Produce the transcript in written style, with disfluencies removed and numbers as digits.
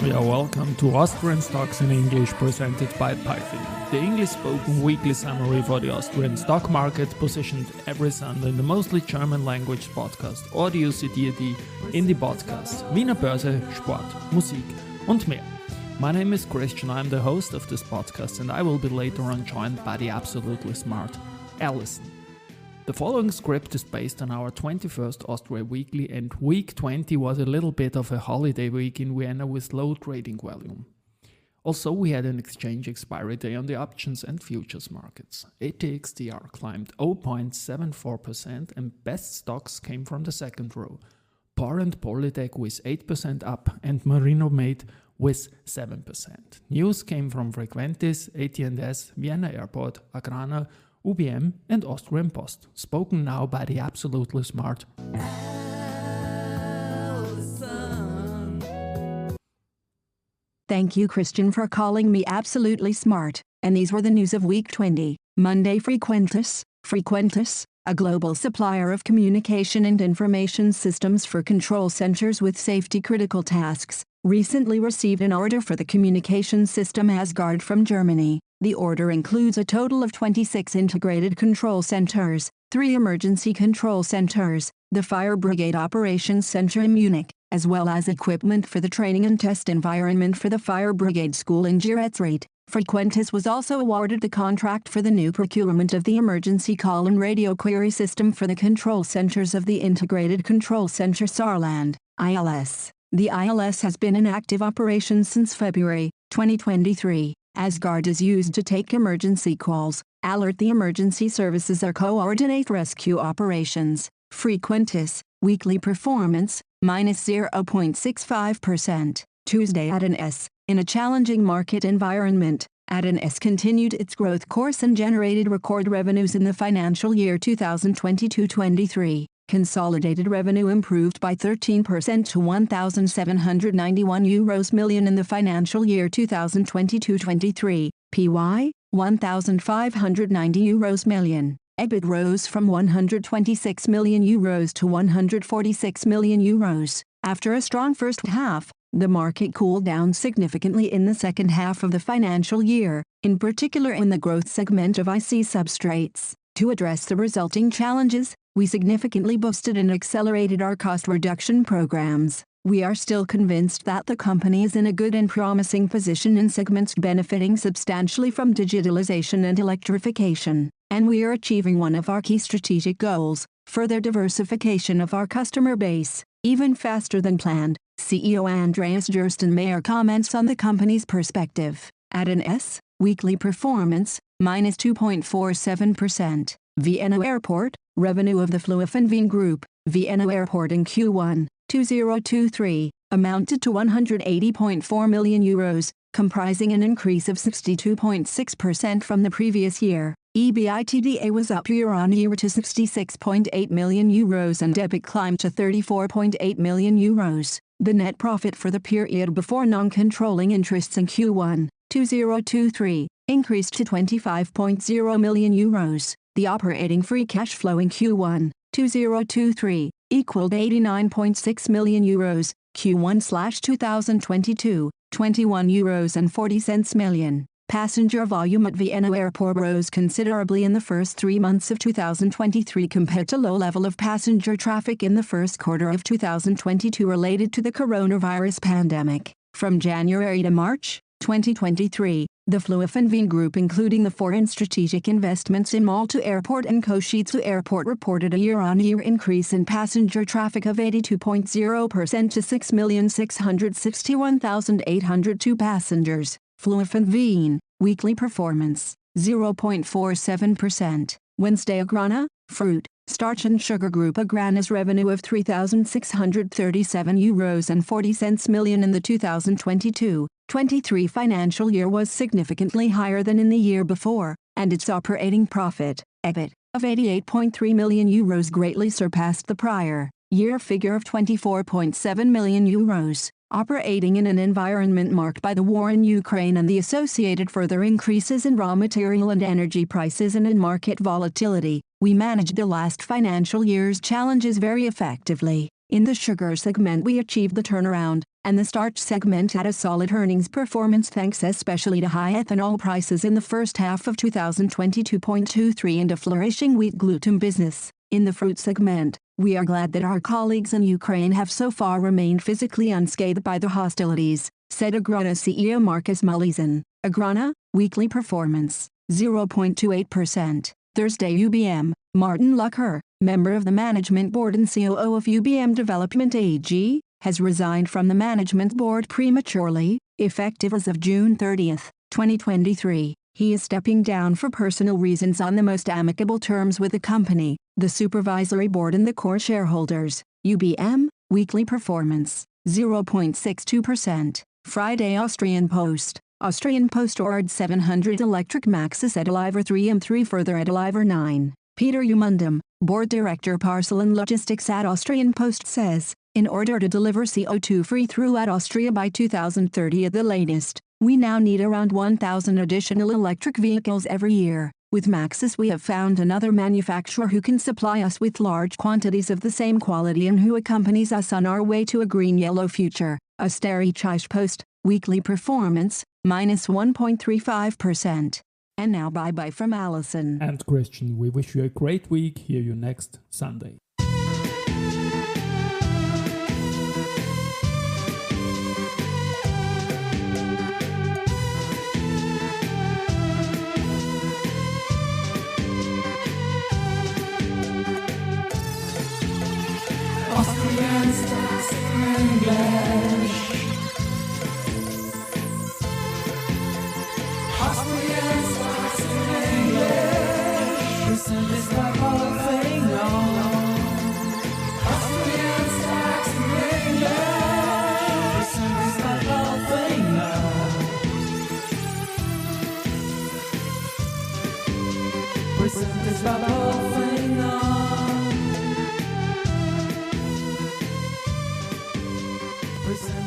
Yeah, welcome to Austrian Stocks in English, presented by Python, the English-spoken weekly summary for the Austrian stock market, positioned every Sunday in the mostly German language podcast Audio CD in the podcast Wiener Börse, Sport, Musik und mehr. My name is Christian, I'm the host of this podcast, and I will be later on joined by the absolutely smart Alison. The following script is based on our 21st Austria Weekly, and week 20 was a little bit of a holiday week in Vienna with low trading volume. Also, we had an exchange expiry day on the options and futures markets. ATX TR climbed 0.74% and best stocks came from the second row. Porr and Polytech with 8% up and Marino Made with 7%. News came from Frequentis, AT&S, Vienna Airport, Agrana, UBM and Austrian Post, spoken now by the absolutely smart Alison. Thank you, Christian, for calling me absolutely smart. And these were the news of week 20. Monday, Frequentis, a global supplier of communication and information systems for control centers with safety-critical tasks, recently received an order for the communication system Asgard from Germany. The order includes a total of 26 integrated control centers, 3 emergency control centers, the Fire Brigade Operations Center in Munich, as well as equipment for the training and test environment for the Fire Brigade School in Giretzreit. Frequentis was also awarded the contract for the new procurement of the emergency call and radio query system for the control centers of the Integrated Control Center Saarland, ILS. The ILS has been in active operation since February 2023. Asgard is used to take emergency calls, alert the emergency services or coordinate rescue operations. Frequentis, weekly performance, -0.65%. Tuesday AT&S, in a challenging market environment, AT&S continued its growth course and generated record revenues in the financial year 2022-23. Consolidated revenue improved by 13% to €1,791 million in the financial year 2022-23, PY, €1,590 million. EBIT rose from €126 million to €146 million. After a strong first half, the market cooled down significantly in the second half of the financial year, in particular in the growth segment of IC substrates. To address the resulting challenges, we significantly boosted and accelerated our cost reduction programs. We are still convinced that the company is in a good and promising position in segments benefiting substantially from digitalization and electrification, and we are achieving one of our key strategic goals, further diversification of our customer base, even faster than planned. CEO Andreas Gerstenmayer comments on the company's perspective. AT&S, weekly performance, -2.47%. Vienna Airport, revenue of the Flughafen Wien Group, Vienna Airport in Q1 2023, amounted to €180.4 million, comprising an increase of 62.6% from the previous year. EBITDA was up year-on-year to €66.8 million and EBIT climbed to €34.8 million. The net profit for the period before non-controlling interests in Q1 2023 increased to €25.0 million. The operating free cash flow in Q1 2023 equaled €89.6 million, Q1/2022, €21.40 million. Passenger volume at Vienna Airport rose considerably in the first 3 months of 2023 compared to low level of passenger traffic in the first quarter of 2022 related to the coronavirus pandemic. From January to March 2023, the Flughafen Wien Group, including the foreign strategic investments in Malta Airport and Košice Airport, reported a year-on-year increase in passenger traffic of 82.0% to 6,661,802 passengers. Flughafen Wien, weekly performance, 0.47%. Wednesday Agrana, fruit, starch and sugar group. Agrana's revenue of €3,637.40 million in the 2022-23 financial year was significantly higher than in the year before, and its operating profit, EBIT, of €88.3 million greatly surpassed the prior year figure of €24.7 million. Operating in an environment marked by the war in Ukraine and the associated further increases in raw material and energy prices and in market volatility, we managed the last financial year's challenges very effectively. In the sugar segment we achieved the turnaround, and the starch segment had a solid earnings performance thanks especially to high ethanol prices in the first half of 2022.23 and a flourishing wheat gluten business. In the fruit segment, we are glad that our colleagues in Ukraine have so far remained physically unscathed by the hostilities, said Agrana CEO Marcus Mullizan. Agrana, weekly performance, 0.28%. Thursday UBM, Martin Lucker, member of the management board and COO of UBM Development AG, has resigned from the management board prematurely, effective as of June 30, 2023. He is stepping down for personal reasons on the most amicable terms with the company, the supervisory board and the core shareholders. UBM, weekly performance, 0.62%. Friday Austrian Post. Austrian Post ordered 700 electric Maxus Edelivor 3 and 3 further Edelivor 9. Peter Umundum, board director parcel and logistics at Austrian Post says, in order to deliver CO2-free throughout Austria by 2030 at the latest, we now need around 1,000 additional electric vehicles every year. With Maxus we have found another manufacturer who can supply us with large quantities of the same quality and who accompanies us on our way to a green-yellow future. Österreichische Post, weekly performance, minus 1.35%. And now bye-bye from Alison. And Christian, we wish you a great week. Hear you next Sunday. Austrian Stocks in English. Austrian Stocks in English. Presented by Paul. Austrian Stocks in English. Presented by Paul. Presented by Paul. Present